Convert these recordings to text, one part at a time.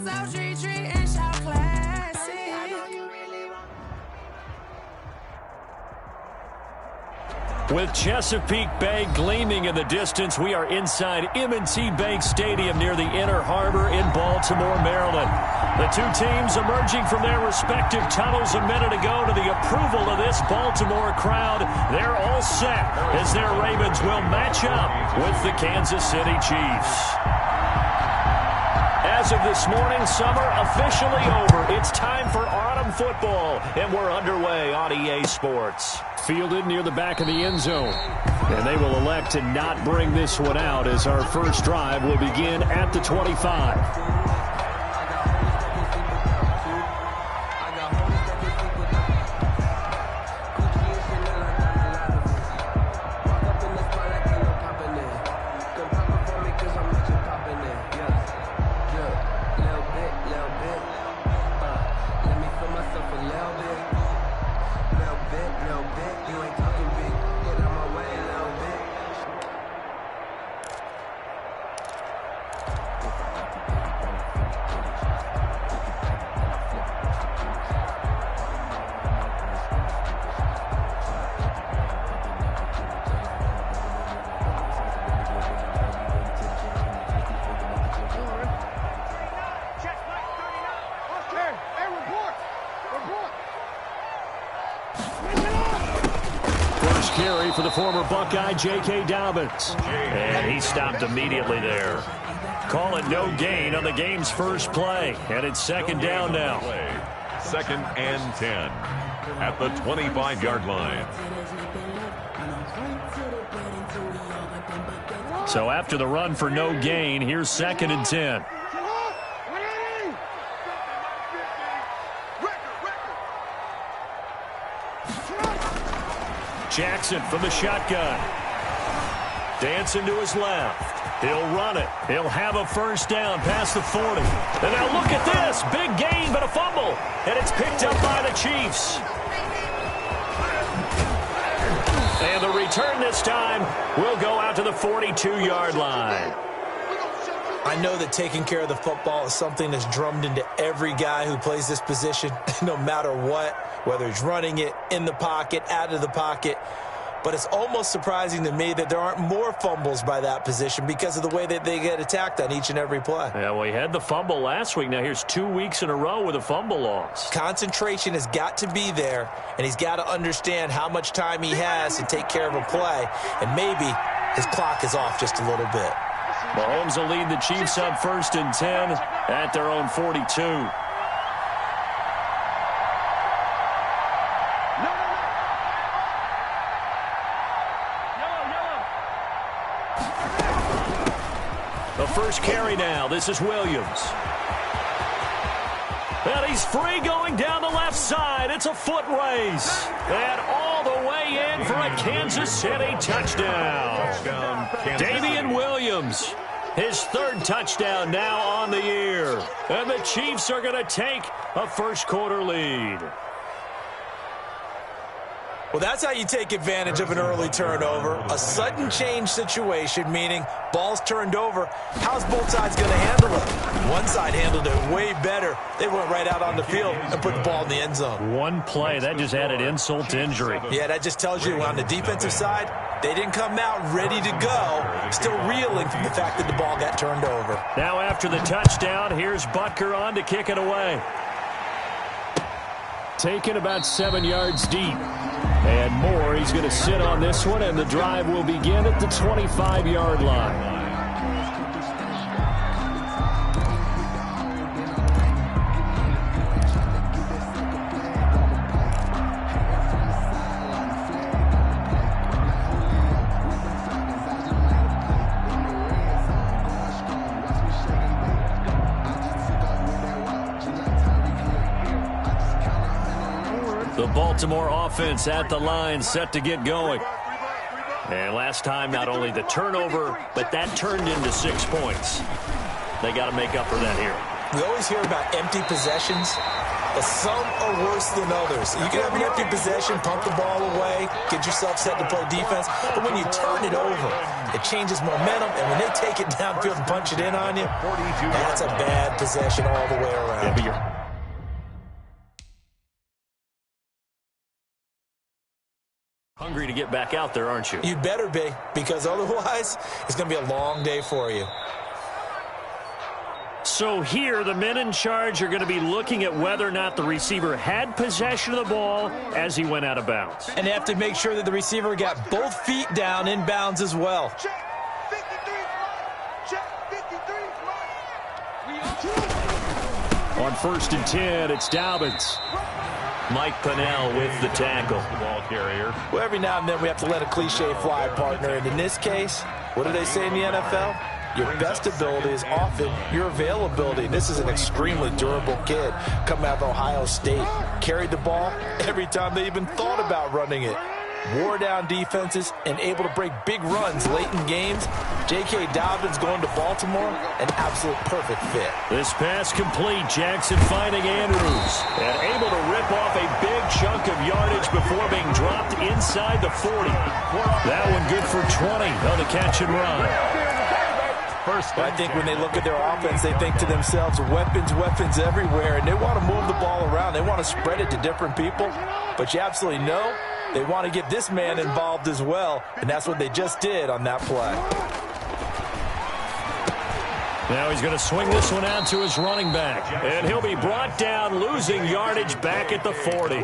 With Chesapeake Bay gleaming in the distance, we are inside M&T Bank Stadium near the Inner Harbor in Baltimore, Maryland. The two teams emerging from their respective tunnels a minute ago to the approval of this Baltimore crowd. They're all set as their Ravens will match up with the Kansas City Chiefs. As of this morning, summer officially over. It's time for autumn football, and we're underway on EA Sports. Fielded near the back of the end zone. And they will elect to not bring this one out as our first drive will begin at the 25. Carry for the former Buckeye, J.K. Dobbins. And he stopped immediately there. Call it no gain on the game's first play. And it's second down now. Second and 10 at the 25-yard line. So after the run for no gain, here's second and 10. Jackson from the shotgun. Dancing to his left. He'll run it. He'll have a first down past the 40. And now look at this. Big gain, but a fumble. And it's picked up by the Chiefs. And the return this time will go out to the 42-yard line. I know that taking care of the football is something that's drummed into every guy who plays this position, no matter what, whether he's running it, in the pocket, out of the pocket. But it's almost surprising to me that there aren't more fumbles by that position because of the way that they get attacked on each and every play. Yeah, well, he had the fumble last week. Now here's 2 weeks in a row with a fumble loss. Concentration has got to be there, and he's got to understand how much time he has to take care of a play, and maybe his clock is off just a little bit. Mahomes will lead the Chiefs up first and 10 at their own 42. The first carry now. This is Williams. And he's free going down the left side. It's a foot race. And all the way in for a Kansas City touchdown. Damian Williams, his third touchdown now on the year. And the Chiefs are going to take a first-quarter lead. Well, that's how you take advantage of an early turnover. A sudden change situation, meaning ball's turned over. How's both sides going to handle it? One side handled it way better. They went right out on the field and put the ball in the end zone. One play, that just added insult to injury. Yeah, that just tells you on the defensive side, they didn't come out ready to go. Still reeling from the fact that the ball got turned over. Now after the touchdown, here's Butker on to kick it away. Taken about 7 yards deep. And more, he's going to sit on this one, and the drive will begin at the 25-yard line. The Baltimore offense at the line, set to get going. And last time, not only the turnover, but that turned into 6 points. They got to make up for that here. We always hear about empty possessions. But some are worse than others. You can have an empty possession, pump the ball away, get yourself set to play defense. But when you turn it over, it changes momentum. And when they take it downfield and punch it in on you, that's a bad possession all the way around. Hungry to get back out there, aren't you? You better be, because otherwise it's going to be a long day for you. So here, the men in charge are going to be looking at whether or not the receiver had possession of the ball as he went out of bounds. And they have to make sure that the receiver got both feet down in bounds as well. On 1st and 10, it's Dobbins. Mike Pennell with the tackle. Ball carrier. Well, every now and then we have to let a cliche fly, partner. And in this case, what do they say in the NFL? Your best ability is often your availability. This is an extremely durable kid coming out of Ohio State. Carried the ball every time they even thought about running it. Wore down defenses and able to break big runs late in games. J.K. Dobbins going to Baltimore, an absolute perfect fit. This pass complete. Jackson finding Andrews and able to rip off a big chunk of yardage before being dropped inside the 40. That one good for 20 on the catch and run. I think when they look at their offense, they think to themselves, weapons, weapons everywhere, and they want to move the ball around. They want to spread it to different people, but you absolutely know they want to get this man involved as well, and that's what they just did on that play. Now he's going to swing this one out to his running back, and he'll be brought down, losing yardage back at the 40.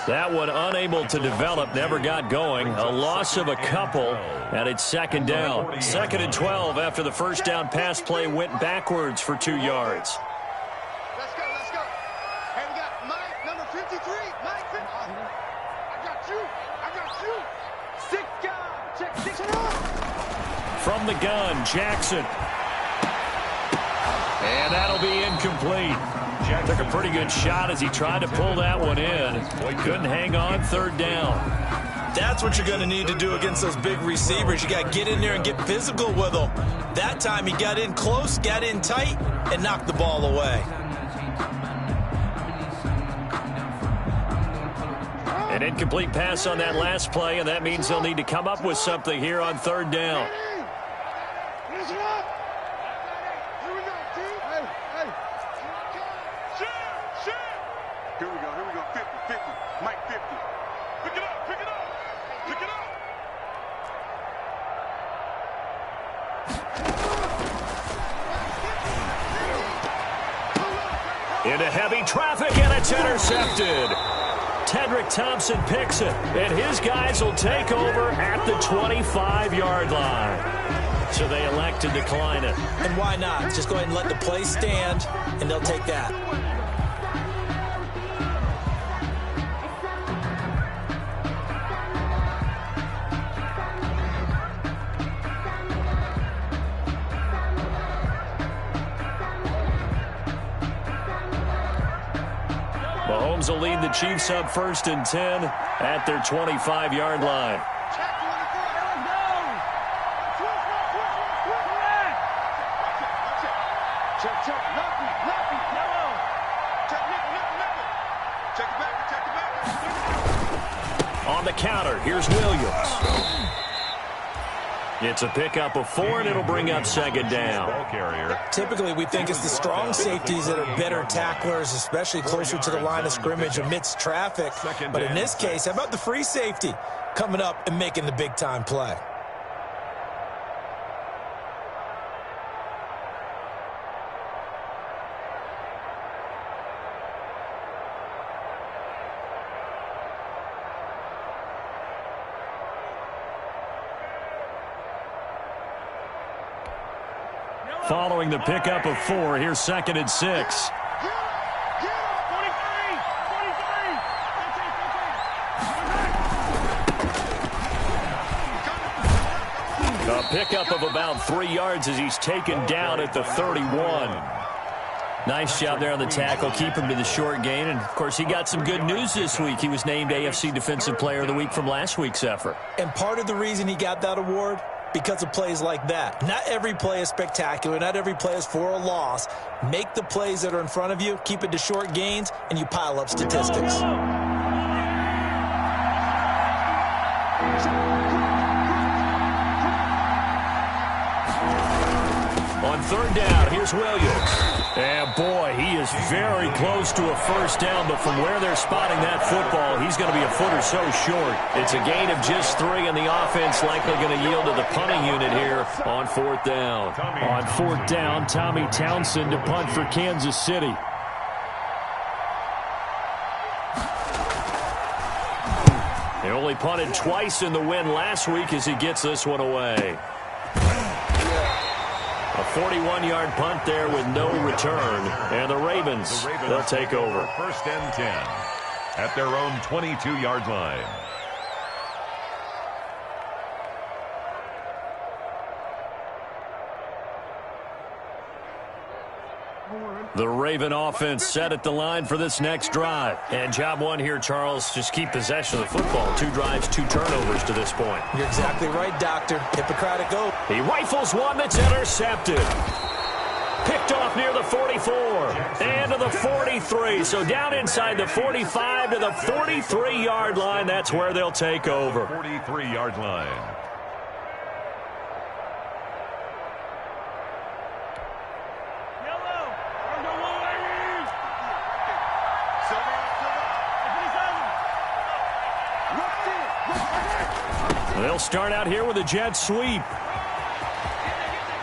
That one unable to develop, never got going. A loss of a couple, and it's 2nd down. 2nd and 12 after the first down pass play went backwards for 2 yards. Let's go, let's go. Hey, we got Mike, number 53. Mike, 50. I got you. 6 guys. Check 6 and up. From the gun, Jackson. And that'll be incomplete. Took a pretty good shot as he tried to pull that one in. Couldn't hang on, 3rd down. That's what you're going to need to do against those big receivers. You got to get in there and get physical with them. That time he got in close, got in tight, and knocked the ball away. An incomplete pass on that last play, and that means they'll need to come up with something here on 3rd down. Here we go, 50, 50, Mike 50. Pick it up, pick it up, pick it up. Into heavy traffic, and it's intercepted. Tedrick Thompson picks it, and his guys will take over at the 25-yard line. So they elect to decline it. And why not? Just go ahead and let the play stand, and they'll take that. Mahomes will lead the Chiefs up 1st and 10 at their 25-yard line. On the counter, here's Williams. It's a pickup of 4, and it'll bring up 2nd down. Typically, we think it's the strong safeties that are better tacklers, especially closer to the line of scrimmage amidst traffic. But in this case, how about the free safety coming up and making the big-time play? Following the pickup of 4, here's 2nd and 6. A pickup of about 3 yards as he's taken down at the 31. Nice job there on the tackle. Keep him to the short gain. And, of course, he got some good news this week. He was named AFC Defensive Player of the Week from last week's effort. And part of the reason he got that award, because of plays like that. Not every play is spectacular. Not every play is for a loss. Make the plays that are in front of you, keep it to short gains, and you pile up statistics. On third down, here's Williams. And boy, he is very close to a first down, but from where they're spotting that football, he's going to be a foot or so short. It's a gain of just 3, and the offense likely going to yield to the punting unit here on fourth down. On fourth down, Tommy Townsend to punt for Kansas City. He only punted twice in the win last week as he gets this one away. A 41-yard punt there with no return. And the Ravens they'll take over. First and 10 at their own 22-yard line. The Raven offense set at the line for this next drive. And job one here, Charles, just keep possession of the football. 2 drives, 2 turnovers to this point. You're exactly right, Doctor. Hippocratic oath. He rifles one that's intercepted. Picked off near the 44 and to the 43. So down inside the 45 to the 43-yard line. That's where they'll take over. 43-yard line. They'll start out here with a jet sweep.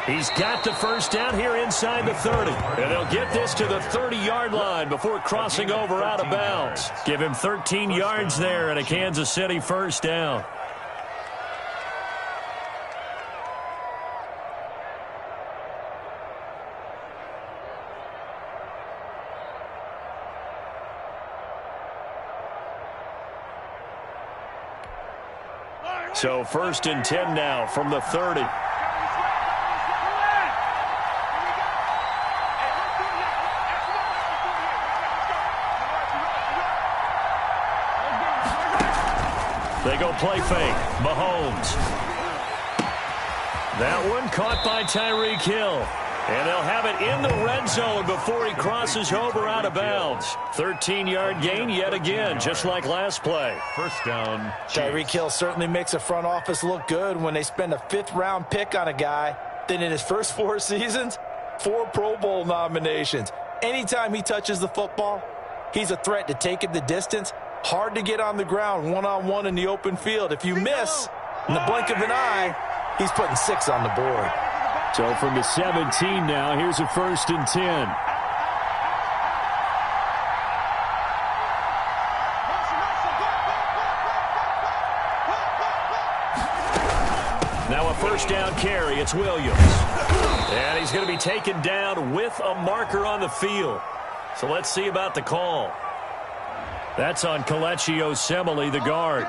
He's got the first down here inside the 30. And they'll get this to the 30-yard line before crossing over out of bounds. Give him 13 yards there and a Kansas City first down. So first and 10 now from the 30. They go play fake. Mahomes. That one caught by Tyreek Hill. And they'll have it in the red zone before he crosses over out of bounds. 13-yard gain yet again, just like last play. First down. Tyreek Hill certainly makes a front office look good when they spend a 5th-round pick on a guy. Then in his first 4 seasons, 4 Pro Bowl nominations. Anytime he touches the football, he's a threat to take it the distance. Hard to get on the ground one-on-one in the open field. If you miss, in the blink of an eye, he's putting 6 on the board. So from the 17 now, here's a first and 10. Now a first down carry. It's Williams. And he's going to be taken down with a marker on the field. So let's see about the call. That's on Kelechi Osemele, the guard.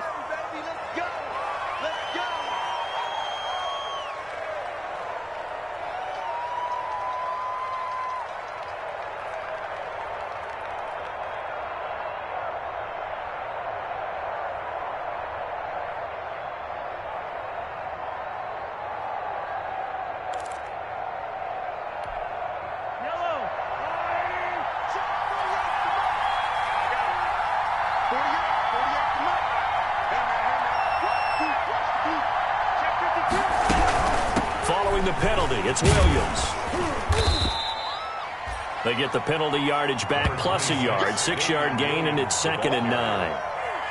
The penalty, it's Williams. They get the penalty yardage back plus a yard, 6-yard gain, and it's 2nd and 9.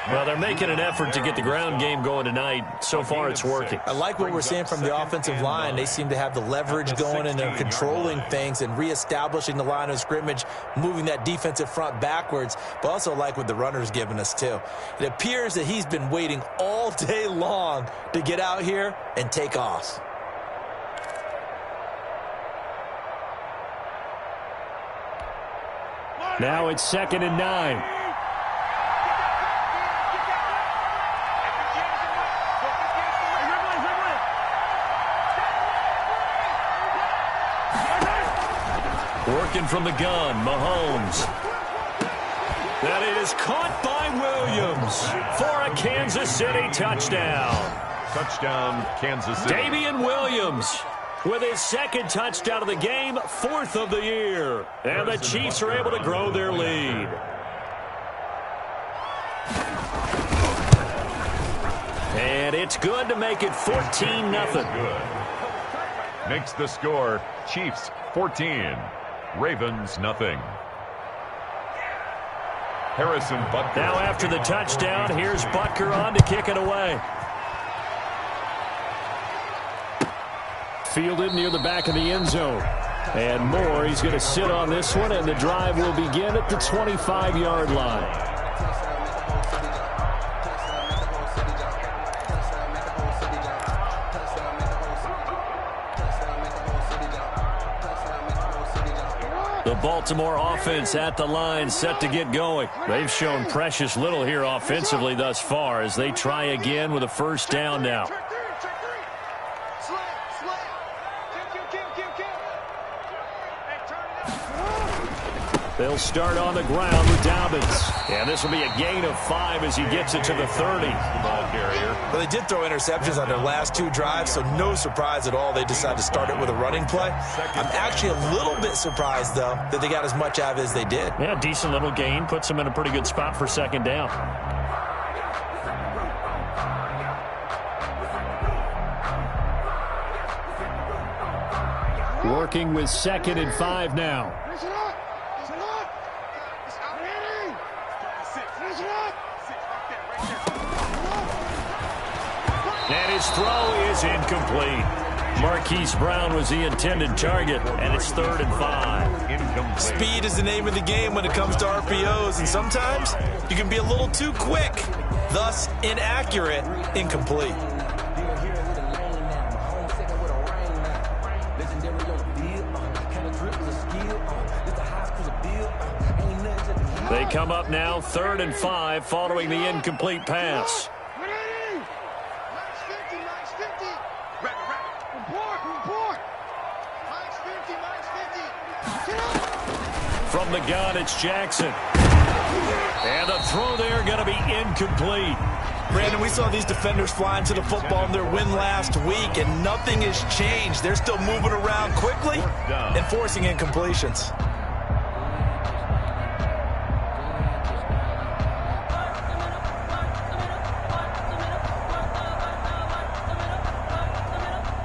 Well, they're making an effort to get the ground game going tonight. So far, it's working. I like what we're seeing from the offensive line. They seem to have the leverage going, and they're controlling things and reestablishing the line of scrimmage, moving that defensive front backwards, but also like what the runner's giving us, too. It appears that he's been waiting all day long to get out here and take off. Now it's 2nd and 9. Working from the gun, Mahomes. That is caught by Williams for a Kansas City touchdown. Touchdown, Kansas City. Damian Williams with his second touchdown of the game, 4th of the year. And the Chiefs are able to grow their lead. And it's good to make it 14-0. Good. Makes the score Chiefs 14, Ravens nothing. Harrison Butker. Now after the touchdown, here's Butker on to kick it away. Fielded near the back of the end zone. And Moore, he's going to sit on this one, and the drive will begin at the 25-yard line. The Baltimore offense at the line, set to get going. They've shown precious little here offensively thus far as they try again with a first down now. They'll start on the ground with Dobbins. And this will be a gain of 5 as he gets it to the 30. Ball carrier. Well, they did throw interceptions on their last 2 drives, so no surprise at all they decided to start it with a running play. I'm actually a little bit surprised, though, that they got as much out of it as they did. Yeah, decent little gain. Puts them in a pretty good spot for second down. Working with 2nd and 5 now. And his throw is incomplete. Marquise Brown was the intended target, and it's 3rd and 5. Incomplete. Speed is the name of the game when it comes to RPOs, and sometimes you can be a little too quick, thus inaccurate, incomplete. They come up now, 3rd and 5, following the incomplete pass. From the gun, it's Jackson. And the throw there going to be incomplete. Brandon, we saw these defenders flying to the football in their win last week, and nothing has changed. They're still moving around quickly and forcing incompletions.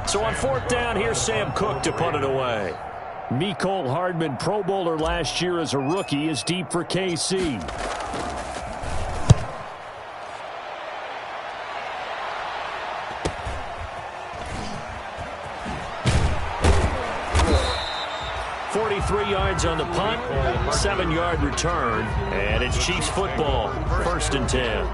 So on 4th down, here's Sam Cook to punt it away. Mecole Hardman, Pro Bowler last year as a rookie, is deep for KC. Yards on the punt, 7-yard return, and it's Chiefs football, 1st and 10.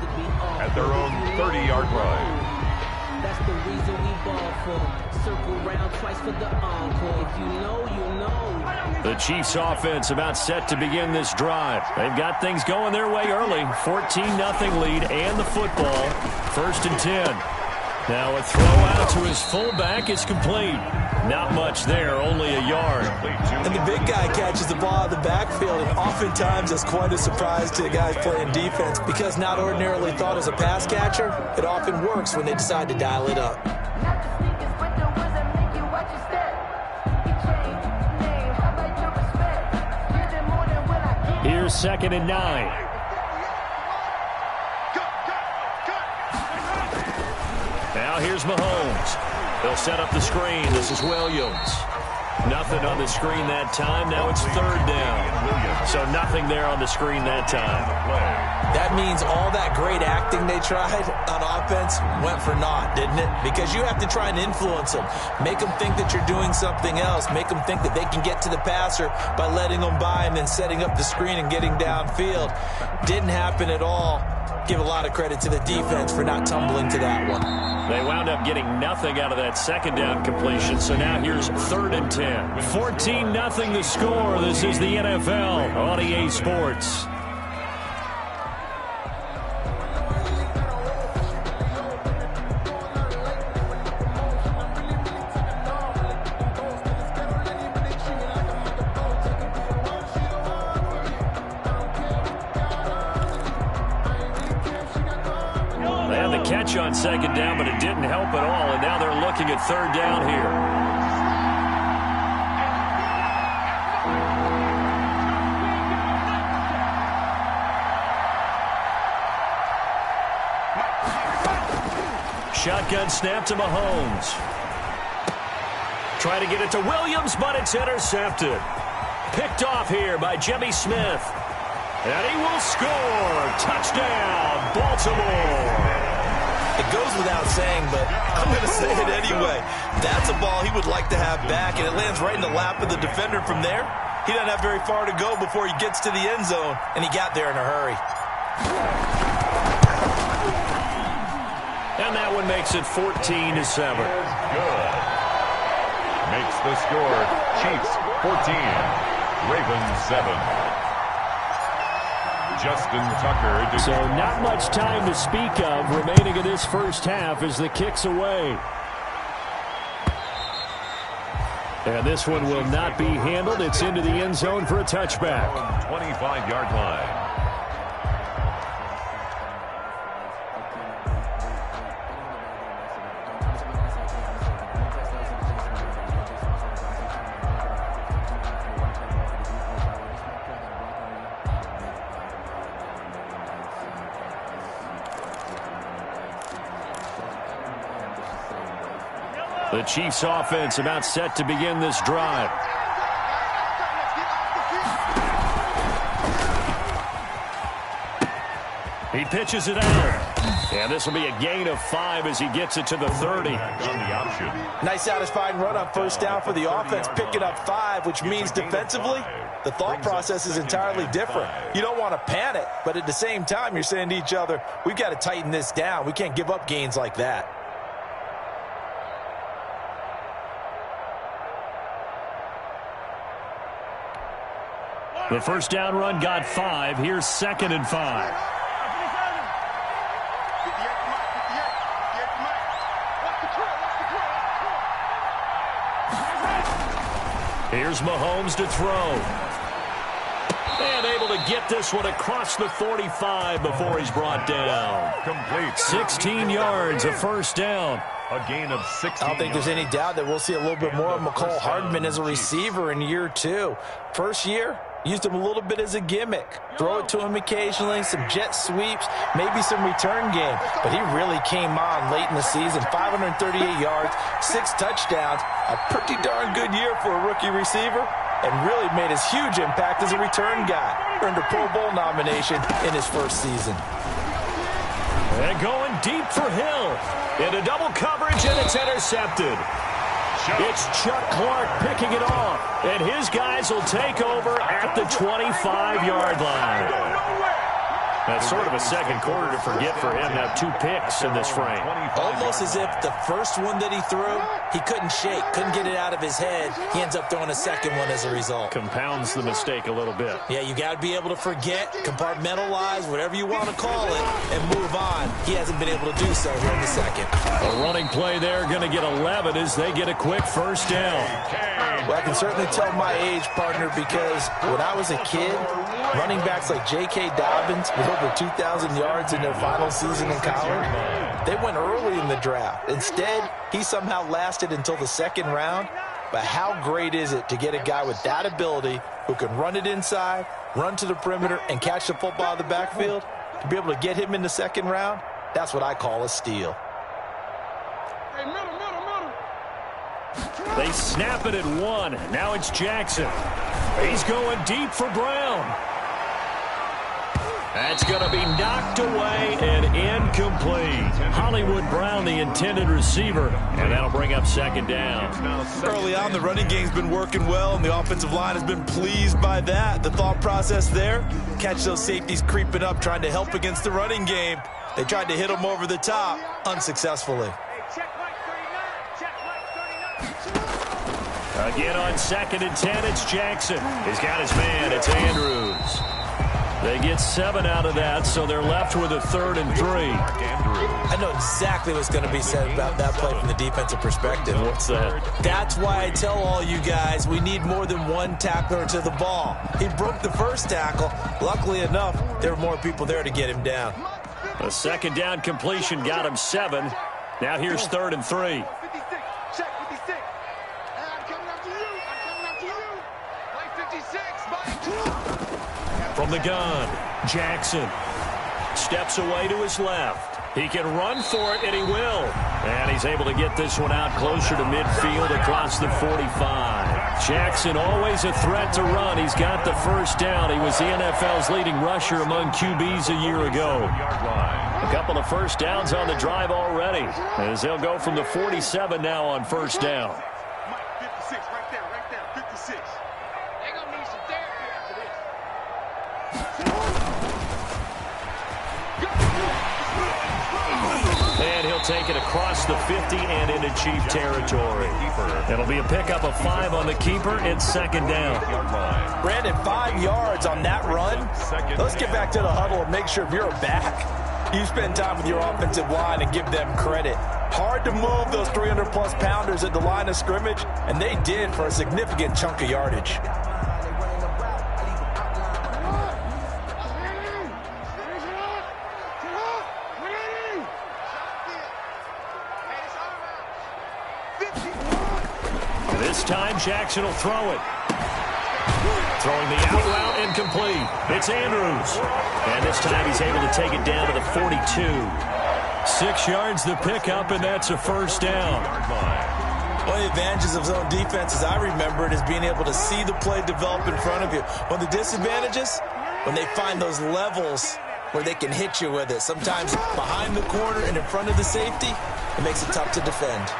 At their own 30-yard line. That's the reason we ball for. Circle round twice for the encore. If you know, you know. The Chiefs offense about set to begin this drive. They've got things going their way early. 14-0 lead and the football. 1st and 10. Now a throw out to his fullback is complete. Not much there, only a yard. And the big guy catches the ball out of the backfield, and oftentimes that's quite a surprise to the guys playing defense because not ordinarily thought as a pass catcher, it often works when they decide to dial it up. Here's 2nd and 9. Now here's Mahomes. He'll set up the screen. This is Williams. Nothing on the screen that time. Now it's 3rd down. So nothing there on the screen that time. That means all that great acting they tried on offense went for naught, didn't it? Because you have to try and influence them. Make them think that you're doing something else. Make them think that they can get to the passer by letting them by and then setting up the screen and getting downfield. Didn't happen at all. Give a lot of credit to the defense for not tumbling to that one. They wound up getting nothing out of that 2nd down completion, so now here's 3rd and 10. 14-0 the score. This is the NFL on EA Sports. catch on second down, but it didn't help at all, and now they're looking at third down here. Shotgun snap to Mahomes. Try to get it to Williams, but it's intercepted. Picked off here by Jimmy Smith. And he will score. Touchdown, Baltimore. It goes without saying, but I'm going to say it anyway. That's a ball he would like to have back, and it lands right in the lap of the defender from there. He doesn't have very far to go before he gets to the end zone, and he got there in a hurry. And that one makes it 14-7. Good. Makes the score. Chiefs 14, Ravens 7. Justin Tucker. So not much time to speak of remaining in this first half as the kick's away. And this one will not be handled. It's into the end zone for a touchback. 25-yard line. The Chiefs offense about set to begin this drive. He pitches it out. And this will be a gain of 5 as he gets it to the 30. On the option. Nice satisfying run on first down for the offense, picking up 5, which means defensively, the thought process is entirely different. You don't want to panic, but at the same time, you're saying to each other, we've got to tighten this down. We can't give up gains like that. The first down run got 5. Here's 2nd and 5. Here's Mahomes to throw. And able to get this one across the 45 before he's brought down. Complete. 16 yards, a first down. A gain of 16. I don't think there's any doubt that we'll see a little bit more of McCall Hardman as a receiver in year 2. First year, used him a little bit as a gimmick. Throw it to him occasionally, some jet sweeps, maybe some return game. But he really came on late in the season. 538 yards, 6 touchdowns. A pretty darn good year for a rookie receiver. And really made his huge impact as a return guy. Earned a Pro Bowl nomination in his first season. And going deep for Hill. Into double coverage, and it's intercepted. It's Chuck Clark picking it off. And his guys will take over at the 25-yard line. That's sort of a second quarter to forget for him to have 2 picks in this frame. Almost as if the first one that he threw, he couldn't shake, couldn't get it out of his head. He ends up throwing a second one as a result. Compounds the mistake a little bit. Yeah, you got to be able to forget, compartmentalize, whatever you want to call it, and move on. He hasn't been able to do so here in the second. A running play there, going to get 11 as they get a quick first down. Well, I can certainly tell my age, partner, because when I was a kid, running backs like J.K. Dobbins with over 2,000 yards in their final season in college, they went early in the draft. Instead, he somehow lasted until the second round. But how great is it to get a guy with that ability who can run it inside, run to the perimeter, and catch the football out of the backfield? To be able to get him in the second round, that's what I call a steal. They snap it at 1. Now it's Jackson. He's going deep for Brown. That's going to be knocked away and incomplete. Hollywood Brown, the intended receiver, and that'll bring up second down. Early on, the running game's been working well, and the offensive line has been pleased by that. The thought process there, catch those safeties creeping up, trying to help against the running game. They tried to hit them over the top, unsuccessfully. Again on 2nd and 10, it's Jackson. He's got his man. It's Andrews. They get 7 out of that, so they're left with a 3rd and 3. I know exactly what's going to be said about that play from the defensive perspective. What's that? That's why I tell all you guys we need more than one tackler to the ball. He broke the first tackle. Luckily enough, there were more people there to get him down. A second down completion got him 7. Now here's 3rd and 3. Check 56. I'm coming after you. I'm coming after you. Play 56, Mike. From the gun, Jackson steps away to his left. He can run for it, and he will. And he's able to get this one out closer to midfield across the 45. Jackson always a threat to run. He's got the first down. He was the NFL's leading rusher among QBs a year ago. A couple of first downs on the drive already, as they'll go from the 47 now on first down. Mike, 56, right there, 56. They're going to need some therapy after this. And he'll take it across the 50 and into Chief territory. It'll be a pickup of 5 on the keeper and second down. Brandon, 5 yards on that run. Let's get back to the huddle and make sure if you're a back, you spend time with your offensive line and give them credit. Hard to move those 300-plus pounders at the line of scrimmage, and they did for a significant chunk of yardage. This time, Jackson will throw it. Throwing the out route incomplete. It's Andrews. And this time he's able to take it down to the 42. 6 yards the pickup, and that's a first down. One of the advantages of zone defense, as I remember it, is being able to see the play develop in front of you. One of the disadvantages, when they find those levels where they can hit you with it. Sometimes behind the corner and in front of the safety, it makes it tough to defend.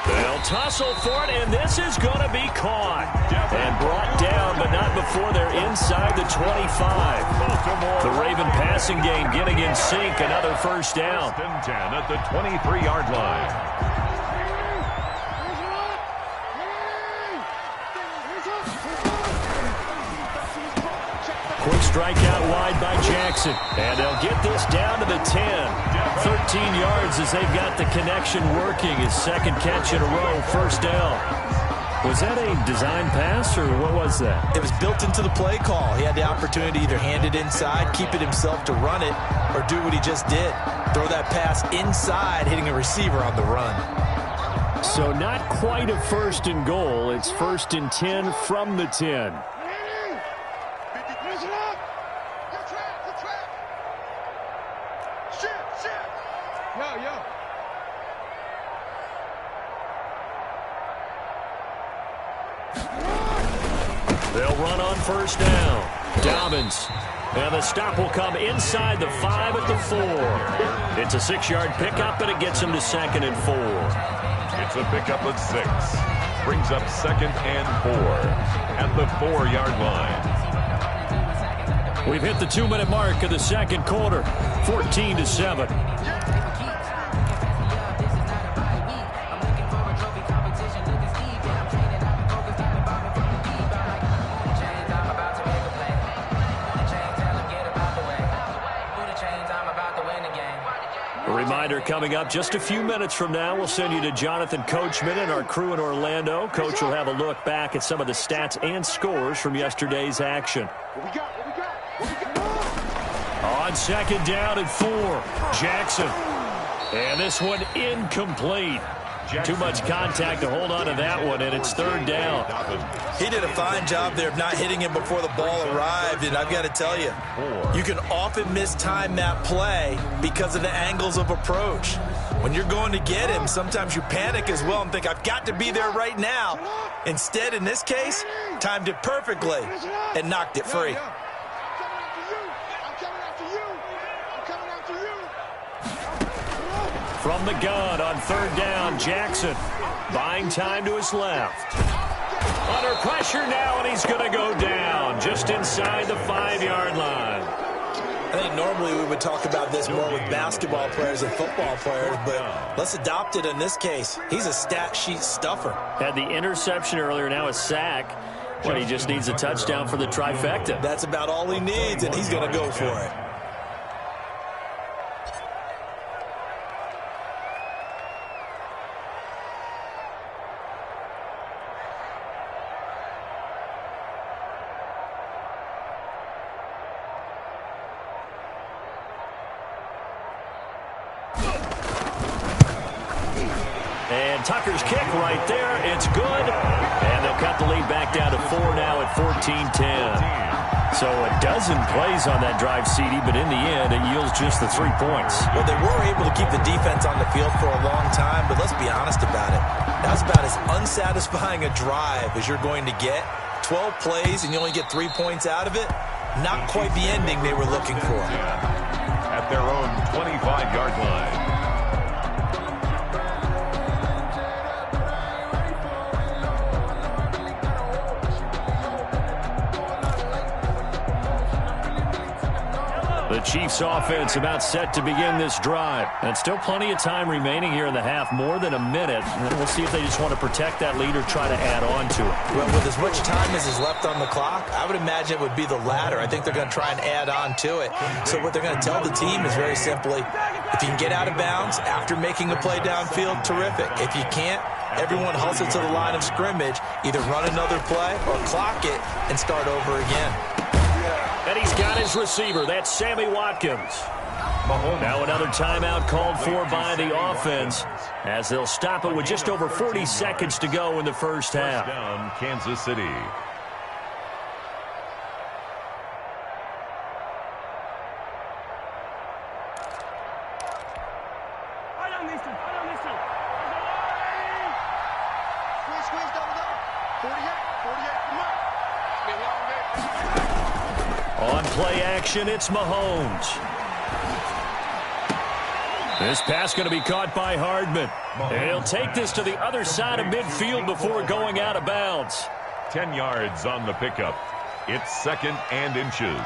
They'll tussle for it, and this is going to be caught. And brought down, but not before they're inside the 25. The Raven passing game getting in sync, another first down. 10 at the 23-yard line. Quick strike out wide by Jackson. And they'll get this down to the 10. 13 yards as they've got the connection working. His second catch in a row, first down. Was that a design pass, or what was that? It was built into the play call. He had the opportunity to either hand it inside, keep it himself to run it, or do what he just did. Throw that pass inside, hitting a receiver on the run. So not quite a first and goal. It's 1st and 10 from the 10. They'll run on first down. Dobbins. And the stop will come inside the 5 at the 4. It's a 6-yard pickup, and it gets him to 2nd and 4. It's a pickup of 6. Brings up 2nd and 4 at the 4-yard line. We've hit the 2-minute mark of the second quarter. 14-7. Reminder coming up just a few minutes from now. We'll send you to Jonathan Coachman and our crew in Orlando. Coach will have a look back at some of the stats and scores from yesterday's action. On second down and 4, Jackson. And this one incomplete. Too much contact to hold on to that one, and it's 3rd down. He did a fine job there of not hitting him before the ball arrived, and I've got to tell you, you can often mistime that play because of the angles of approach. When you're going to get him, sometimes you panic as well and think, I've got to be there right now. Instead, in this case, timed it perfectly and knocked it free. From the gun on 3rd down, Jackson buying time to his left. Under pressure now, and he's going to go down just inside the 5-yard line. I think normally we would talk about this more with basketball players and football players, but let's adopt it in this case. He's a stat sheet stuffer. Had the interception earlier, now a sack. But he just needs a touchdown for the trifecta. That's about all he needs, and he's going to go for it. And Tucker's kick right there. It's good. And they'll cut the lead back down to 4 now at 14-10. So a dozen plays on that drive, CD, but in the end, it yields just the 3 points. Well, they were able to keep the defense on the field for a long time, but let's be honest about it. That was about as unsatisfying a drive as you're going to get. 12 plays and you only get 3 points out of it. Not quite the ending they were looking for. At their own 25-yard line. The Chiefs offense about set to begin this drive. And still plenty of time remaining here in the half, more than a minute. And we'll see if they just want to protect that lead or try to add on to it. Well, with as much time as is left on the clock, I would imagine it would be the latter. I think they're going to try and add on to it. So what they're going to tell the team is very simply, if you can get out of bounds after making a play downfield, terrific. If you can't, everyone hustle to the line of scrimmage, either run another play or clock it and start over again. And he's got his receiver. That's Sammy Watkins. Now another timeout called for by the offense as they'll stop it with just over 40 seconds to go in the first half. Down, Kansas City. Squeeze, double. 48, come on. It's been a long day. On play action, it's Mahomes. This pass going to be caught by Hardman. And he'll take this to the other side of midfield before going out of bounds. 10 yards on the pickup. It's 2nd and inches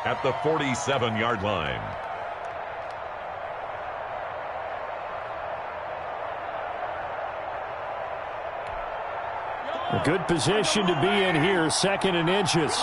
at the 47-yard line. A good position to be in here, 2nd and inches.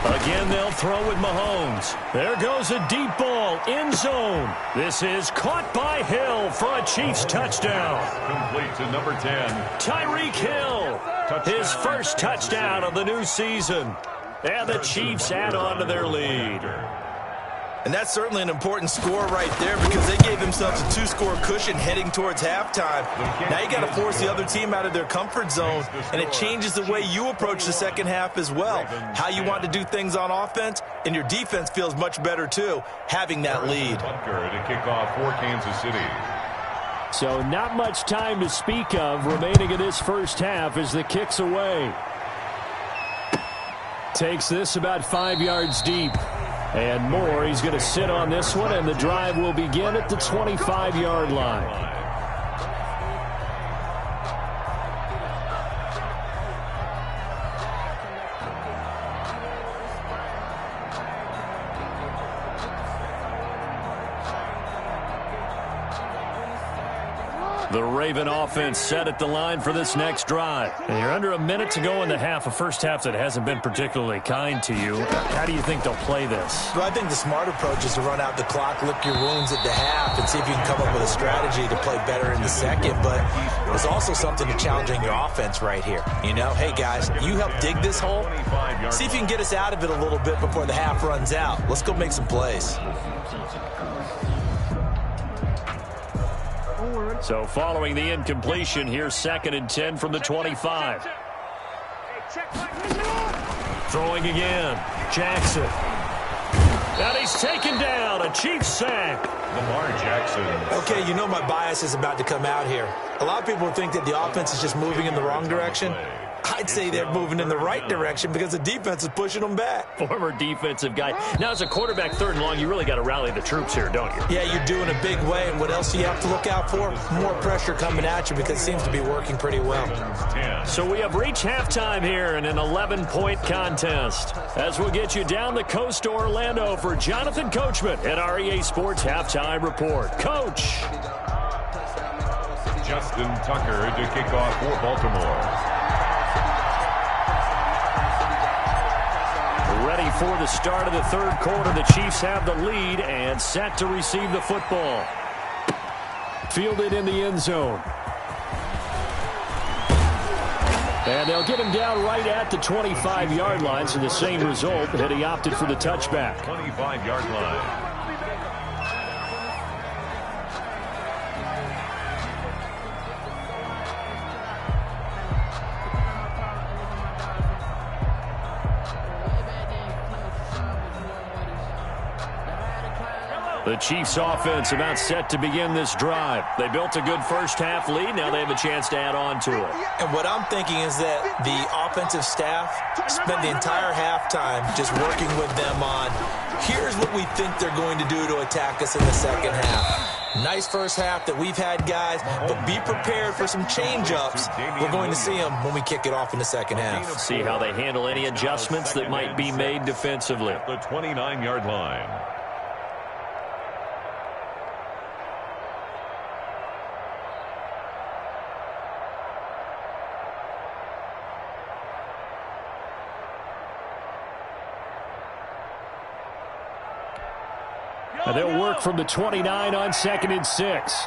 Again, they'll throw with Mahomes. There goes a deep ball, end zone. This is caught by Hill for a Chiefs touchdown. Complete to number 10. Tyreek Hill, his first touchdown of the new season. And the Chiefs add on to their lead. And that's certainly an important score right there because they gave themselves a 2-score cushion heading towards halftime. Now you got to force the other team out of their comfort zone, and it changes the way you approach the second half as well. How you want to do things on offense, and your defense feels much better too, having that lead. To kick off for Kansas City. So not much time to speak of remaining in this first half as the kick's away. Takes this about 5 yards deep. And more, he's going to sit on this one, and the drive will begin at the 25-yard line. The Raven offense set at the line for this next drive. And you're under a minute to go in the half, a first half that hasn't been particularly kind to you. How do you think they'll play this? Well, I think the smart approach is to run out the clock, lick your wounds at the half, and see if you can come up with a strategy to play better in the second. But there's also something to challenging your offense right here. You know, hey, guys, you help dig this hole. See if you can get us out of it a little bit before the half runs out. Let's go make some plays. So following the incompletion, here's 2nd and 10 from the 25. Throwing again. Jackson. And he's taken down. A Chiefs sack. Lamar Jackson. Okay, you know my bias is about to come out here. A lot of people think that the offense is just moving in the wrong direction. I'd say they're moving in the right direction because the defense is pushing them back. Former defensive guy. Now, as a quarterback 3rd and long, you really got to rally the troops here, don't you? Yeah, you're doing a big way, and what else do you have to look out for? More pressure coming at you because it seems to be working pretty well. So we have reached halftime here in an 11-point contest. As we'll get you down the coast to Orlando for Jonathan Coachman at our EA Sports Halftime Report. Coach. Justin Tucker to kick off for Baltimore. Ready for the start of the 3rd quarter. The Chiefs have the lead and set to receive the football. Fielded in the end zone. And they'll get him down right at the 25-yard line, so the same result, that he opted for the touchback. 25-yard line. The Chiefs offense about set to begin this drive. They built a good first-half lead. Now they have a chance to add on to it. And what I'm thinking is that the offensive staff spent the entire halftime just working with them on, here's what we think they're going to do to attack us in the second half. Nice first half that we've had, guys, but be prepared for some change-ups. We're going to see them when we kick it off in the second half. See how they handle any adjustments that might be made defensively. At the 29-yard line. They'll work from the 29 on 2nd and 6.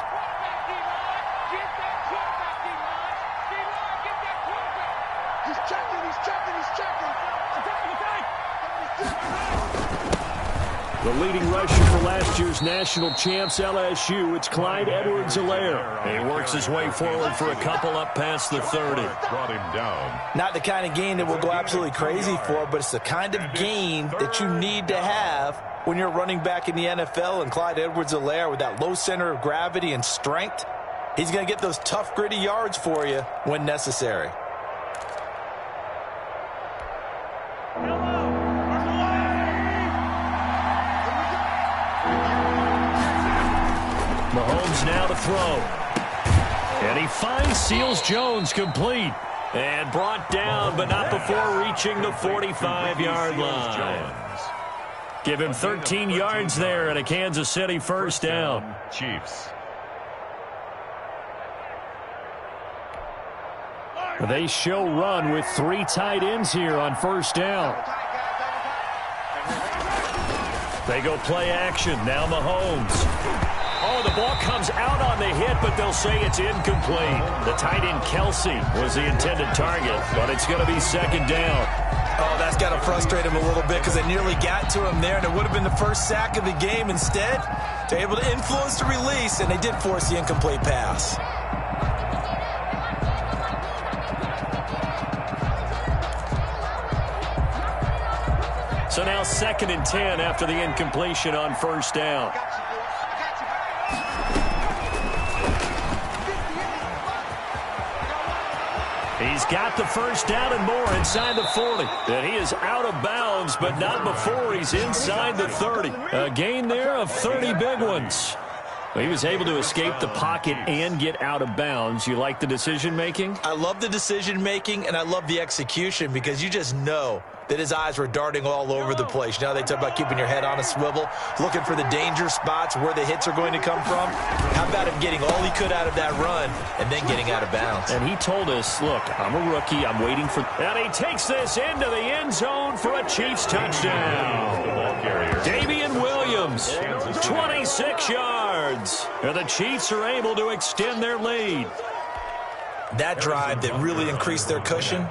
The leading rusher for last year's national champs, LSU, it's Clyde Edwards-Helaire. He works his way forward for a couple up past the 30. Brought him down. Not the kind of gain that we'll go absolutely crazy for, but it's the kind of gain that you need to have when you're running back in the NFL. And Clyde Edwards-Helaire, with that low center of gravity and strength, he's going to get those tough, gritty yards for you when necessary. Mahomes now to throw. And he finds Seals Jones complete. And brought down, but not before reaching the 45-yard line. Give him 13 yards there and a Kansas City first down. Chiefs. They show run with 3 tight ends here on first down. They go play action. Now Mahomes. Oh, the ball comes out on the hit, but they'll say it's incomplete. The tight end Kelsey was the intended target, but it's going to be second down. Oh, that's got to frustrate him a little bit because they nearly got to him there, and it would have been the first sack of the game. Instead, they're able to influence the release, and they did force the incomplete pass. So now 2nd and 10 after the incompletion on first down. He's got the first down and more inside the 40. And he is out of bounds, but not before he's inside the 30. A gain there of 30 big ones. He was able to escape the pocket and get out of bounds. You like the decision-making? I love the decision-making, and I love the execution because you just know that his eyes were darting all over the place. You know, they talk about keeping your head on a swivel, looking for the danger spots, where the hits are going to come from. How about him getting all he could out of that run and then getting out of bounds? And he told us, look, I'm a rookie. I'm waiting for... And he takes this into the end zone for a Chiefs touchdown. Damian Williams, 26 yards. And the Chiefs are able to extend their lead. That drive that really increased their cushion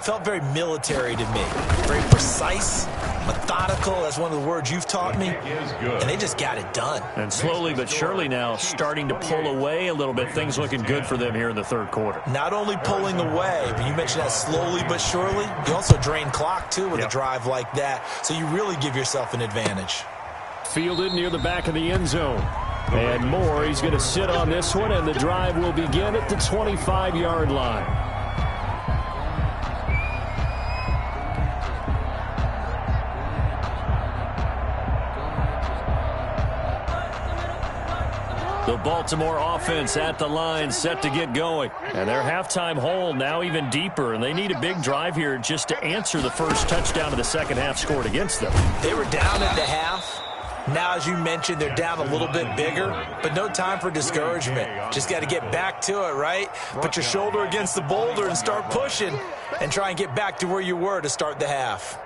felt very military to me. Very precise, methodical. That's one of the words you've taught me. And they just got it done. And slowly but surely now starting to pull away a little bit. Things looking good for them here in the third quarter. Not only pulling away, but you mentioned that slowly but surely. You also drain clock, too, with a drive like that. So you really give yourself an advantage. Fielded near the back of the end zone. And more, he's going to sit on this one, and the drive will begin at the 25-yard line. The Baltimore offense at the line, set to get going. And their halftime hole now even deeper, and they need a big drive here just to answer the first touchdown of the second half scored against them. They were down at the half. Now, as you mentioned, they're down a little bit bigger, but no time for discouragement. Just got to get back to it, right? Put your shoulder against the boulder and start pushing and try and get back to where you were to start the half.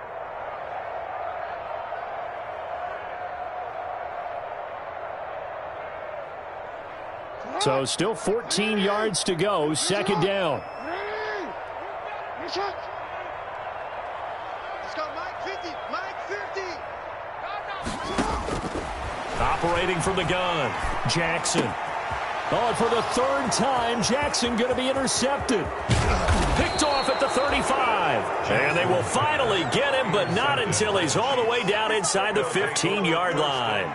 So still 14 yards to go, second down. Let's go, Mike 50. Mike 50. Operating from the gun, Jackson. Oh, and for the third time, Jackson going to be intercepted. Picked off at the 35. And they will finally get him, but not until he's all the way down inside the 15-yard line.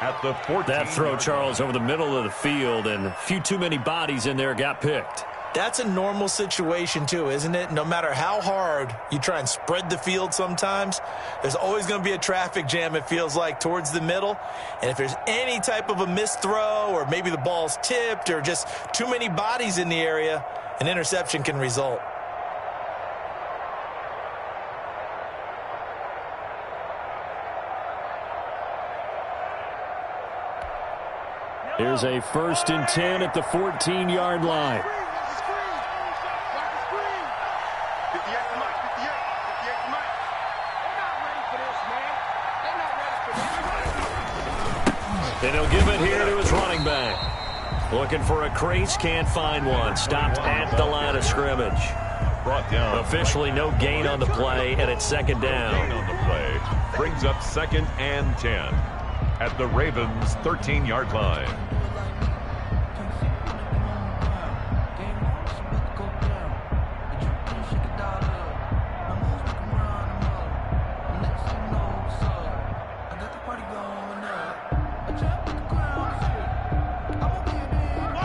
At the 14. That throw, Charles, over the middle of the field, and a few too many bodies in there got picked. That's a normal situation, too, isn't it? No matter how hard you try and spread the field sometimes, there's always going to be a traffic jam, it feels like, towards the middle. And if there's any type of a missed throw or maybe the ball's tipped or just too many bodies in the area, an interception can result. Here's a 1st and 10 at the 14-yard line. And he'll give it here to his running back. Looking for a crease, can't find one. Stopped at the line of scrimmage. Brought down. Officially no gain on the play, and it's 2nd down. Gain on the play brings up 2nd and 10 at the Ravens' 13-yard line.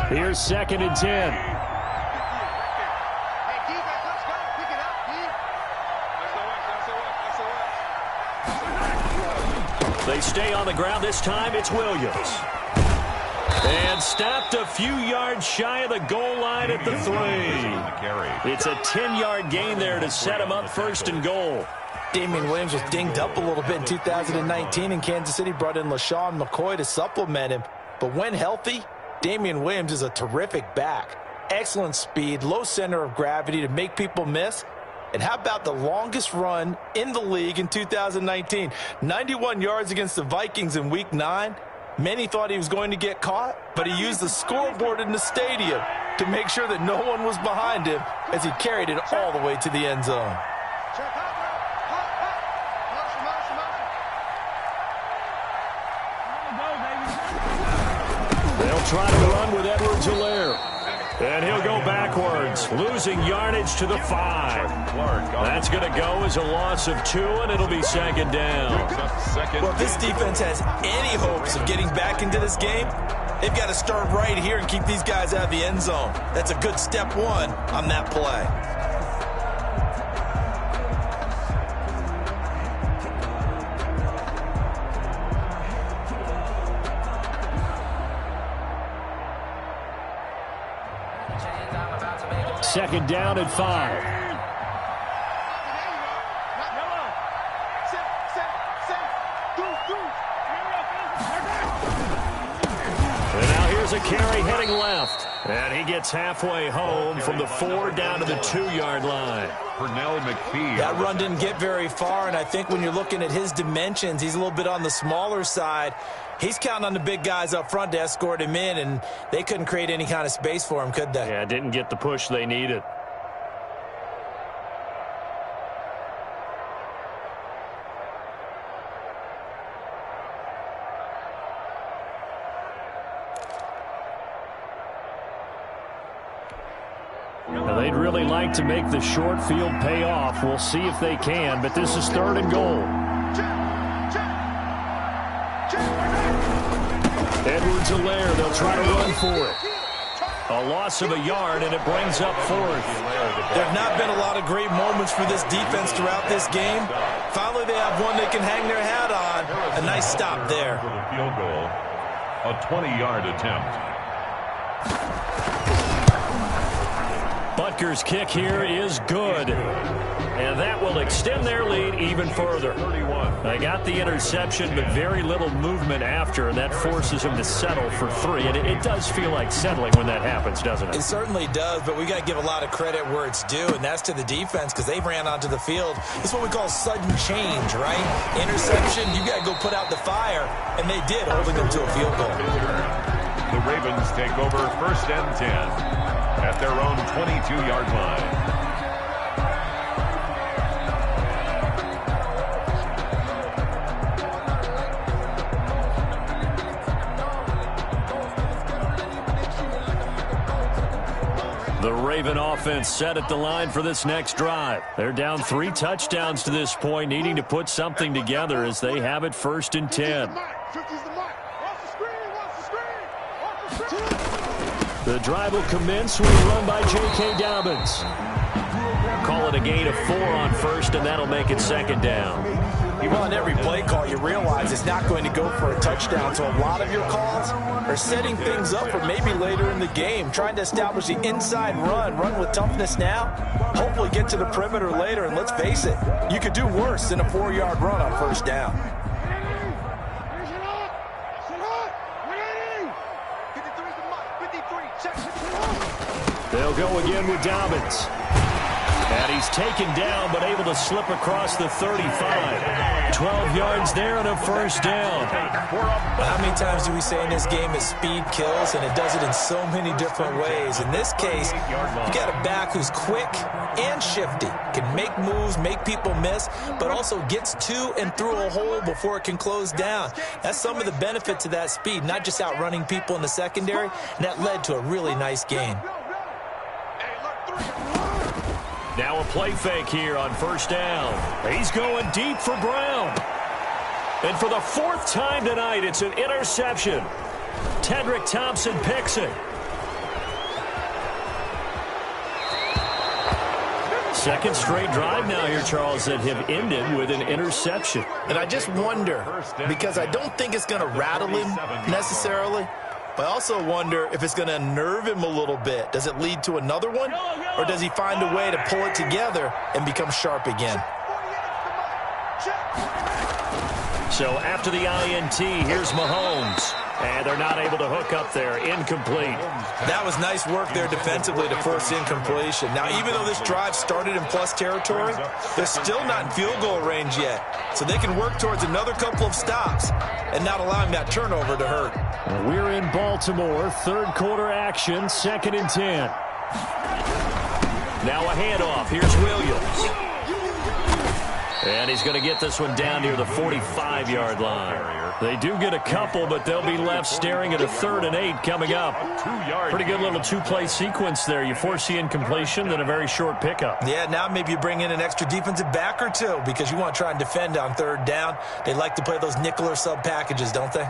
Here's 2nd and 10. They stay on the ground. This time it's Williams. And stopped a few yards shy of the goal line at the 3. It's a 10-yard gain there to set him up 1st and goal. Damian Williams was dinged up a little bit in 2019, and Kansas City brought in LaShawn McCoy to supplement him. But when healthy, Damian Williams is a terrific back. Excellent speed, low center of gravity to make people miss. And how about the longest run in the league in 2019? 91 yards against the Vikings in Week 9. Many thought he was going to get caught, but he used the scoreboard in the stadium to make sure that no one was behind him as he carried it all the way to the end zone. They'll try to run with Edwards-Helaire. And he'll go backwards, losing yardage to the 5. That's going to go as a loss of 2, and it'll be 2nd down. Well, if this defense has any hopes of getting back into this game, they've got to start right here and keep these guys out of the end zone. That's a good step 1 on that play. Second down and 5. And now here's a carry heading left. And he gets halfway home from the 4 down to the 2-yard line. Pernell McPhee. That run didn't get very far, and I think when you're looking at his dimensions, he's a little bit on the smaller side. He's counting on the big guys up front to escort him in, and they couldn't create any kind of space for him, could they? Yeah, didn't get the push they needed. Now, they'd really like to make the short field pay off. We'll see if they can, but this is 3rd and goal. Edwards-Helaire, they'll try to run for it. A loss of a yard, and it brings up 4th. There have not been a lot of great moments for this defense throughout this game. Finally, they have one they can hang their hat on. A nice stop there. For the field goal, a 20-yard attempt. Butker's kick here is good. And that will extend their lead even further. They got the interception, but very little movement after, and that forces them to settle for 3. And it does feel like settling when that happens, doesn't it? It certainly does, but we got to give a lot of credit where it's due, and that's to the defense because they ran onto the field. It's what we call sudden change, right? Interception, you got to go put out the fire, and they did, holding them to a field goal. The Ravens take over 1st and 10 at their own 22-yard line. The Raven offense set at the line for this next drive. They're down 3 touchdowns to this point, needing to put something together as they have it 1st and 10. The drive will commence with a run by J.K. Dobbins. Call it a gain of 4 on 1st, and that'll make it 2nd down. Well, on every play call, you realize it's not going to go for a touchdown, so a lot of your calls are setting things up for maybe later in the game, trying to establish the inside run with toughness now, hopefully get to the perimeter later, and let's face it, you could do worse than a 4-yard run on 1st down. They'll go again with Dobbins. And he's taken down, but able to slip across the 35. 12 yards there and a 1st down. How many times do we say in this game that speed kills, and it does it in so many different ways? In this case, you got a back who's quick and shifty, can make moves, make people miss, but also gets to and through a hole before it can close down. That's some of the benefits of that speed, not just outrunning people in the secondary, and that led to a really nice gain. Now a play fake here on 1st down. He's going deep for Brown. And for the 4th time tonight, it's an interception. Tedrick Thompson picks it. Second straight drive now here, Charles, that have ended with an interception. And I just wonder, because I don't think it's going to rattle him necessarily, but I also wonder if it's going to unnerve him a little bit. Does it lead to another one? Or does he find a way to pull it together and become sharp again? So after the INT, here's Mahomes. And they're not able to hook up there. Incomplete. That was nice work there defensively to force incompletion. Now, even though this drive started in plus territory, they're still not in field goal range yet. So they can work towards another couple of stops and not allowing that turnover to hurt. We're in Baltimore. 3rd quarter action. 2nd and 10. Now a handoff. Here's Williams. And he's going to get this one down near the 45-yard line. They do get a couple, but they'll be left staring at a 3rd and 8 coming up. Pretty good little 2-play sequence there. You force the incompletion, then a very short pickup. Yeah, now maybe you bring in an extra defensive back or two because you want to try and defend on 3rd down. They like to play those nickel or sub packages, don't they?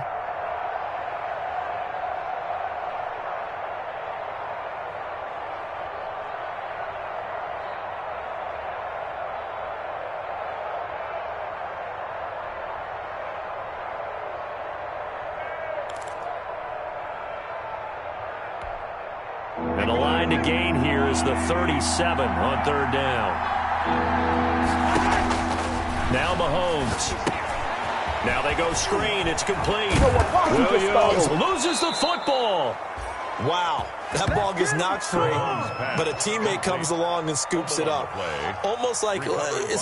And the line to gain here is the 37 on 3rd down. Now Mahomes. Now they go screen. It's complete. Williams loses the football. Wow, that ball gets knocked free, but a teammate comes along and scoops it up. It's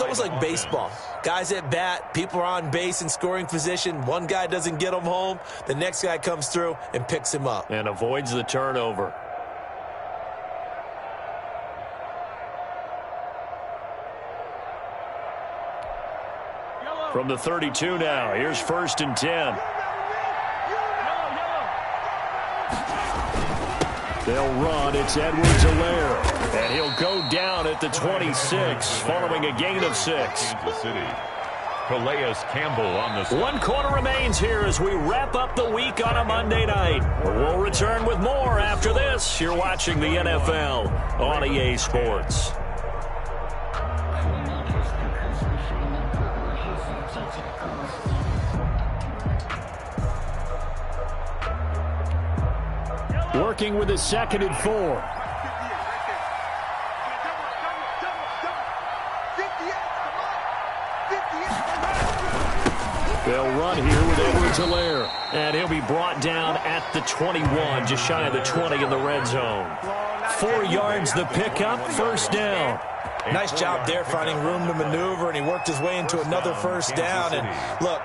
almost like baseball. Guys at bat, people are on base in scoring position. One guy doesn't get him home. The next guy comes through and picks him up. And avoids the turnover. From the 32 now, here's 1st and 10. They'll run. It's Edwards-Helaire. And he'll go down at the 26 following a gain of 6. Calais Campbell on the... 1 quarter remains here as we wrap up the week on a Monday night. We'll return with more after this. You're watching the NFL on EA Sports. Working with a 2nd and 4. They'll run here with Edwards-Helaire. And he'll be brought down at the 21, just shy of the 20 in the red zone. 4 yards the pickup, 1st down. Nice job there finding room to maneuver, and he worked his way into another 1st down. And look,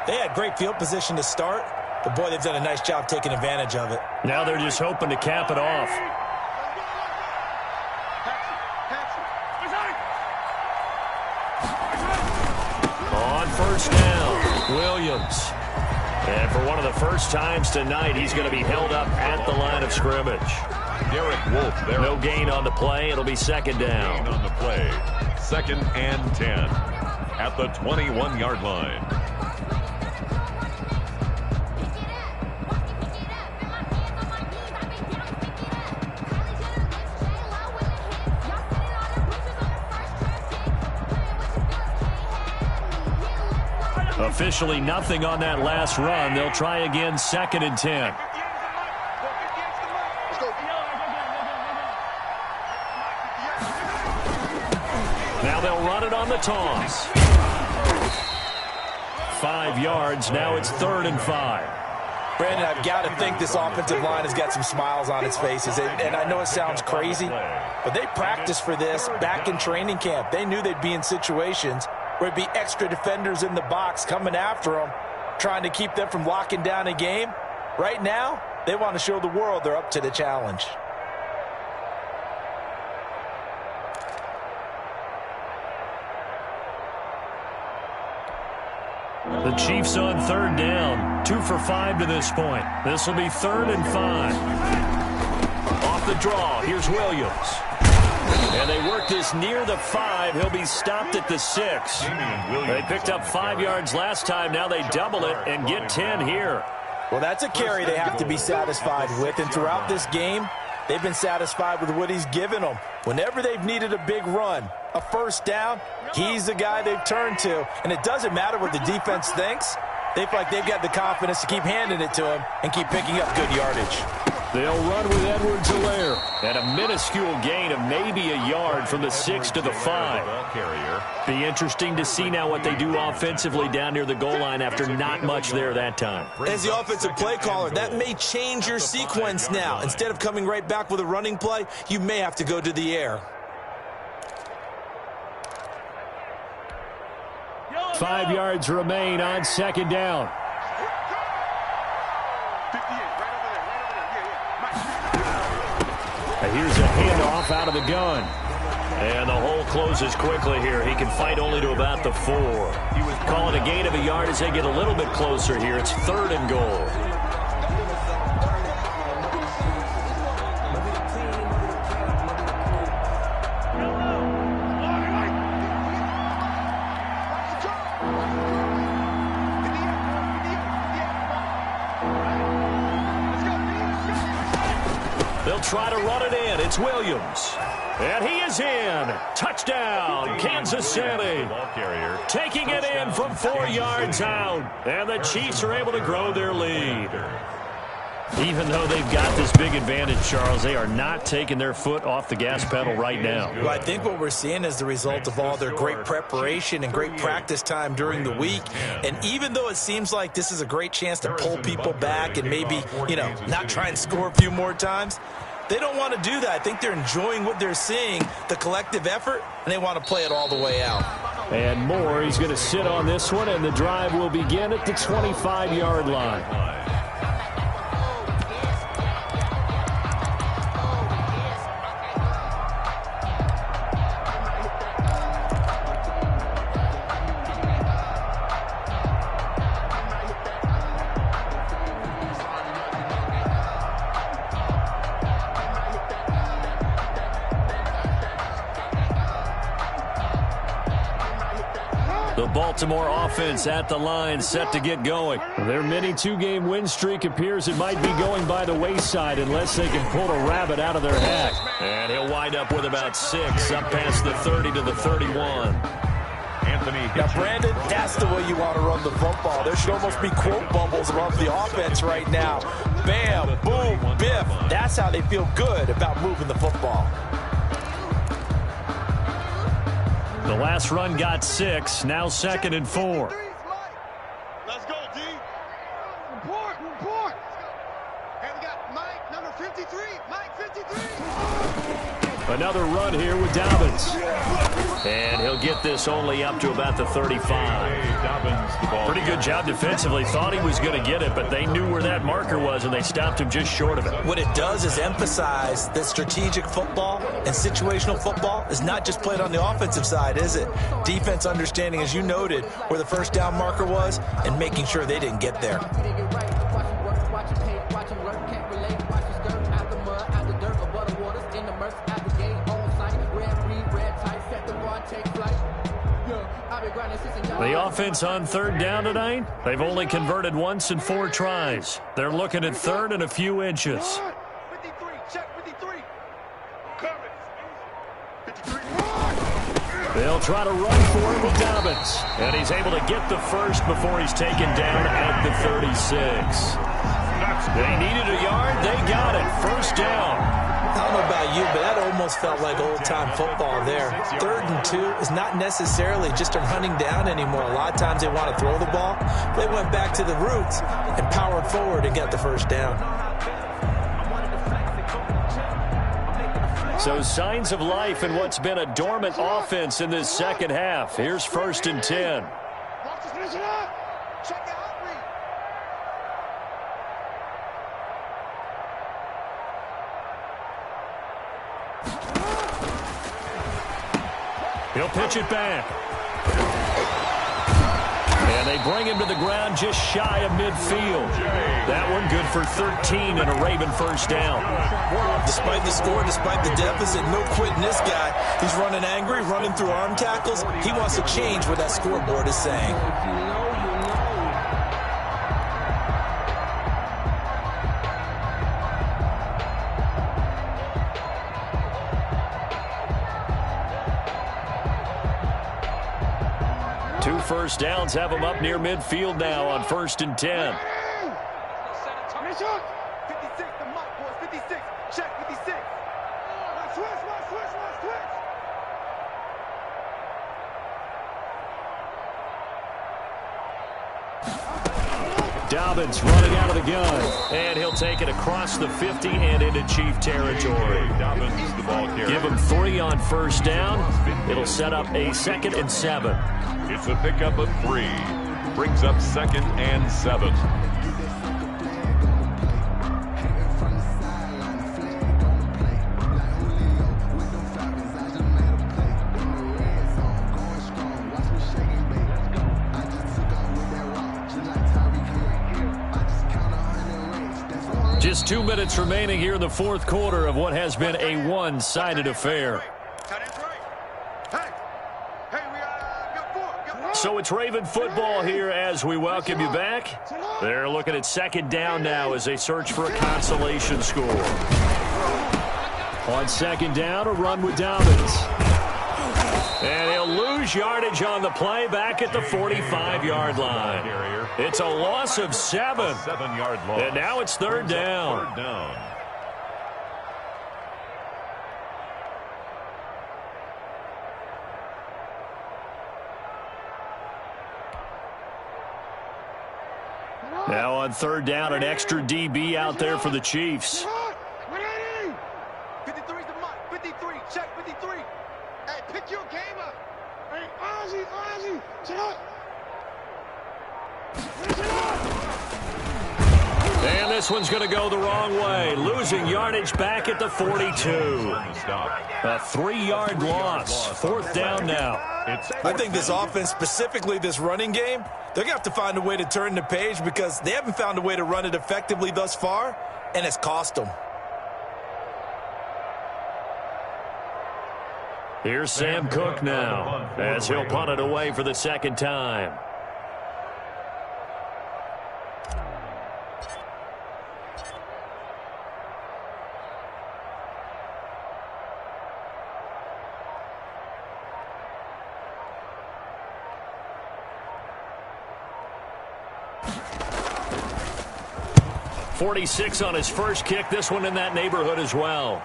they had great field position to start. But, boy, they've done a nice job taking advantage of it. Now they're just hoping to cap it off. On 1st down, Williams. And for one of the first times tonight, he's going to be held up at the line of scrimmage. Derek Wolfe there. No gain on the play. It'll be second down. Gain on the play. 2nd and 10 at the 21-yard line. Officially nothing on that last run. They'll try again, 2nd and 10. Now they'll run it on the toss. 5 yards. Now it's 3rd and 5. Brandon, I've got to think this offensive line has got some smiles on its faces. And I know it sounds crazy, but they practiced for this back in training camp. They knew they'd be in situations where it'd be extra defenders in the box coming after them, trying to keep them from locking down a game. Right now, they want to show the world they're up to the challenge. The Chiefs on 3rd down. 2 for 5 to this point. This will be 3rd and 5. Off the draw, here's Williams. And they work this near the 5. He'll be stopped at the 6. They picked up 5 yards last time. Now they double it and get 10 here. Well, that's a carry they have to be satisfied with. And throughout this game, they've been satisfied with what he's given them. Whenever they've needed a big run, a first down, he's the guy they've turned to. And it doesn't matter what the defense thinks. They feel like they've got the confidence to keep handing it to him and keep picking up good yardage. They'll run with Edwards-Helaire at a minuscule gain of maybe a yard from the 6 to the 5. Be interesting to see now what they do offensively down near the goal line after not much there that time. As the offensive play caller, that may change your sequence now. Instead of coming right back with a running play, you may have to go to the air. 5 yards remain on 2nd down. Here's a handoff out of the gun. And the hole closes quickly here. He can fight only to about the 4. He was calling a gain of a yard as they get a little bit closer here. It's 3rd and goal. They'll try to run it in. It's Williams. And he is in. Touchdown, Kansas City. Taking it in from 4 yards out. And the Chiefs are able to grow their lead. Even though they've got this big advantage, Charles, they are not taking their foot off the gas pedal right now. Well, I think what we're seeing is the result of all their great preparation and great practice time during the week. And even though it seems like this is a great chance to pull people back and maybe, not try and score a few more times, they don't want to do that. I think they're enjoying what they're seeing, the collective effort, and they want to play it all the way out. And Moore, he's going to sit on this one, and the drive will begin at the 25-yard line. Baltimore offense at the line, set to get going. Their mini 2-game win streak appears it might be going by the wayside unless they can pull a rabbit out of their hat. And he'll wind up with about 6, up past the 30 to the 31. Now, Brandon, that's the way you want to run the football. There should almost be quote bubbles above the offense right now. Bam, boom, biff. That's how they feel good about moving the football. The last run got 6, now 2nd and 4. Let's go, D. Report. And we got Mike, number 53. Mike, 53. Another run here with Dobbins. And he'll get this only up to about the 35. Pretty good job defensively. Thought he was going to get it, but they knew where that marker was, and they stopped him just short of it. What it does is emphasize that strategic football and situational football is not just played on the offensive side, is it? Defense understanding, as you noted, where the first down marker was and making sure they didn't get there. commerce at the gate on site. Red tight, set the bar, take flight. I've been grinding since the offense on third down tonight, they've only converted once in 4 tries. They're looking at third and a few inches. 53, check 53. Coverage. 53. They'll try to run for it with Dobbins. And he's able to get the first before he's taken down at the 36. They needed a yard. They got it. First down. I don't know about you, but that almost felt like old-time football there. 3rd and 2 is not necessarily just a running down anymore. A lot of times they want to throw the ball. They went back to the roots and powered forward and got the first down. So signs of life in what's been a dormant offense in this second half. Here's 1st and 10. Watch this mission up. Check the out read. He'll pitch it back. And they bring him to the ground just shy of midfield. That one good for 13 and a Raven first down. Despite the score, despite the deficit, no quitting this guy. He's running angry, running through arm tackles. He wants to change what that scoreboard is saying. If you know, you know. Two first downs have him up near midfield now on 1st and 10. Mission. 56, the mic, boys. 56. Check 56. Switch. Dobbins running out of the gun. And he'll take it across the 50 and into Chief territory. Dobbins, the ball carrier. Give him 3 on first down. It'll set up a 2nd and 7. It's a pickup of 3. Brings up 2nd and 7. Just 2 minutes remaining here in the 4th quarter of what has been a one-sided affair. So it's Raven football here as we welcome you back. They're looking at 2nd down now as they search for a consolation score. On 2nd down, a run with Dobbins. And he'll lose yardage on the play back at the 45-yard line. It's a loss of 7. 7-yard loss. And now it's 3rd down. 3rd down. Now on 3rd down, an extra DB out there for the Chiefs. 53's the mic. 53. Check 53. Hey, pick your game up. Hey, Ozzy. Shut up. And this one's going to go the wrong way. Losing yardage back at the 42. A 3-yard loss. 4th down now. I think this offense, specifically this running game, they're going to have to find a way to turn the page because they haven't found a way to run it effectively thus far, and it's cost them. Here's Sam Cook now as he'll punt it away for the 2nd time. .46 on his first kick. This one in that neighborhood as well.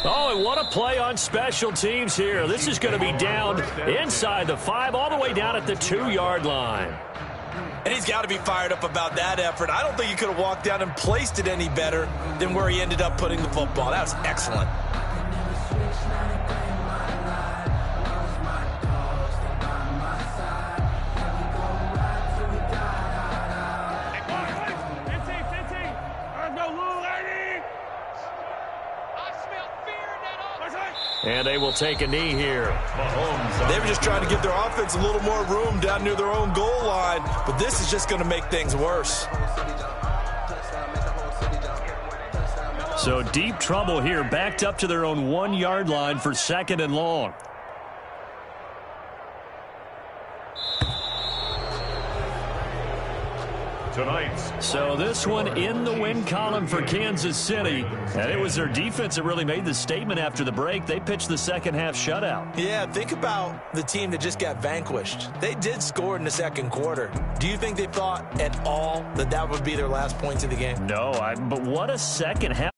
Oh, and what a play on special teams here. This is going to be down inside the 5, all the way down at the 2-yard line. And he's got to be fired up about that effort. I don't think he could have walked down and placed it any better than where he ended up putting the football. That was excellent. And they will take a knee here. They were just trying to give their offense a little more room down near their own goal line, but this is just going to make things worse. So deep trouble here, backed up to their own 1-yard line for 2nd and long. Tonight's. So this one in the win column for Kansas City. And it was their defense that really made the statement after the break. They pitched the second half shutout. Yeah, think about the team that just got vanquished. They did score in the second quarter. Do you think they thought at all that that would be their last points of the game? No, but what a second half.